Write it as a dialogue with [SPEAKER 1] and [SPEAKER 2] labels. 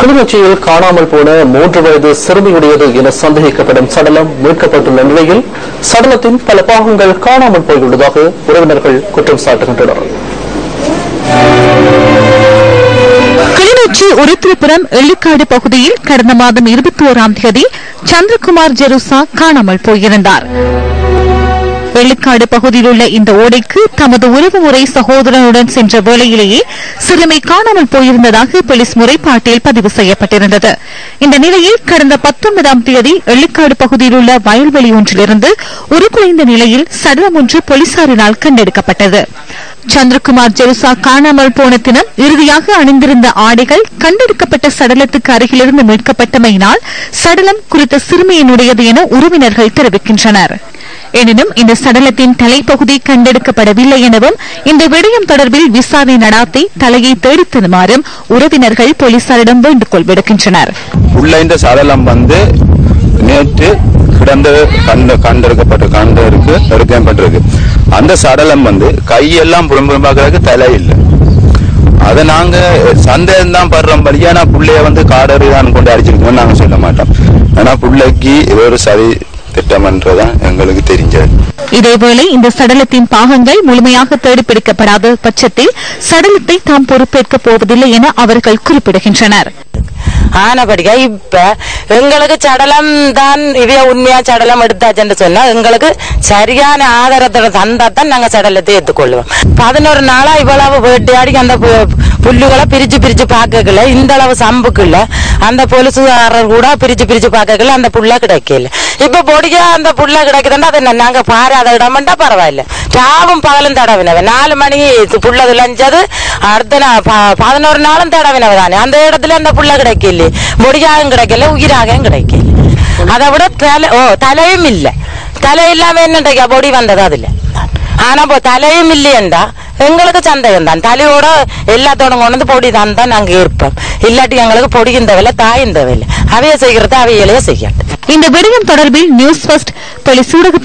[SPEAKER 1] கிளிநொச்சியில் காணாமல் போன 3 வயது சிறுமியுடையது என சந்தேகிக்கப்படும் சடலம் மீட்கப்பட்டுள்ள நிலையில் சடலத்தின் பல பாகங்கள் காணாமல் போயுள்ளதாக உறவினர்கள் குற்றம் சாட்டுகின்றனர்.
[SPEAKER 2] கிளிநொச்சி உருத்திரபுரம் எள்ளிக்காடு பகுதியில் கடந்த மாதம் 21ஆம் தேதி சந்திரகுமார் ஜெருசா காணாமல் போயிருந்தார். வெள்ளிக்காடு பகுதியில் உள்ள இந்த ஓடைக்கு தமது உறவுமுறை சகோதரனுடன் சென்ற வேளையிலேயே சிறுமி காணாமல் போயிருந்ததாக போலீஸ் முறைப்பாட்டில் பதிவு செய்யப்பட்டிருந்தது. இந்த நிலையில் கடந்த 19ஆம் தேதி எள்ளிக்காடு பகுதியில் உள்ள வயல்வெளி ஒன்றிலிருந்து உருக்குலைந்த நிலையில் சடலம் ஒன்று போலீசாரினால் கண்டெடுக்கப்பட்டது. சந்திரகுமார் ஜெருசா காணாமல் போன தினம் இறுதியாக அணிந்திருந்த ஆடைகள் கண்டெடுக்கப்பட்ட சடலத்துக்கு அருகிலிருந்து மீட்கப்பட்டமையினால் சடலம் குறித்த சிறுமியினுடையது என உறவினர்கள் தெரிவிக்கின்றனர். எனினும் இந்த சடலத்தின் தலைப்பகுதி கண்டெடுக்கப்படவில்லை எனவும் இந்த விடயம் தொடர்பில் விசாரணை நடாத்தி தலையை தேடித் தருமாறும் உறவினர்கள் போலீசாரிடம் வேண்டுகோள் விடுக்கின்றனர்.
[SPEAKER 3] உள்ள இந்த சடலம் நேற்று கண்டெடுக்கப்பட்டிருக்கு. அந்த சடலம் கையெல்லாம் புறம்பாக்கிறதுக்கு தலை இல்லை. அதை நாங்க சந்தேகம் தான் படுறோம். பலியா புள்ளைய காடறி தான் கொண்டு அடிச்சிருக்கோம் நாங்க சொல்ல மாட்டோம். ஆனா புள்ளைக்கு ஏதோ ஒரு சரி திட்டம்ன்றதான் எங்களுக்கு தெரிஞ்சது.
[SPEAKER 2] இதேவேளை இந்த சடலத்தின் பாகங்கள் முழுமையாக தேடிப்பிடிக்கப்படாத பட்சத்தில் சடலத்தை தாம் பொறுப்பேற்கப் போவதில்லை என அவர்கள் குறிப்பிடுகின்றனர்.
[SPEAKER 4] ஆனபடியா இப்ப எங்களுக்கு சடலம் தான் இதே உண்மையா சடலம் எடுத்தாச்சுன்னு சொன்னா எங்களுக்கு சரியான ஆதாரத்தோட தந்தா தான் நாங்க சடலத்தை ஏற்றுக்கொள்வோம். 11 நாளா இவ்வளவு வேட்டையாடி அந்த புல்லுகளை பிரிச்சு பார்க்கல, இந்த அளவு சம்புக்குள்ள அந்த போலீஸ்காரர் கூட பிரிச்சு பார்க்கல, அந்த புள்ள கிடைக்கல. இப்ப பொடியா அந்த புள்ள கிடைக்குதுன்னா அதை நாங்க பாராத இடம்டா பரவாயில்ல. ராவும் பகலும் தடவினவ 4 மணி புள்ள துளைஞ்சது. அடுத்த 11 நாளும் தடவினவ தானே. அந்த இடத்துல அந்த புள்ள கிடைக்கல, முடியாகவும் கிடைக்கல, உயிராகவும் கிடைக்கல. அதை விட தலையும் இல்ல. தலை இல்லாம என்னண்டா பொடி வந்தது அதுல. ஆனா தலையும் இல்லையண்டா எங்களுக்கு சந்தேகம் தான். தலையோட எல்லாத்தோட கொண்டு பொடி தான் நாங்க இருப்போம். இல்லாட்டி எங்களுக்கு பொடி இந்த வேலை தாய் இந்த வேலை அவைய செய்யறது அவையிலேயே செய்யட்டும்.
[SPEAKER 2] இந்த விடயம் தொடர்பில் நியூஸ் ஃபர்ஸ்ட் போலீஸ் ஊடக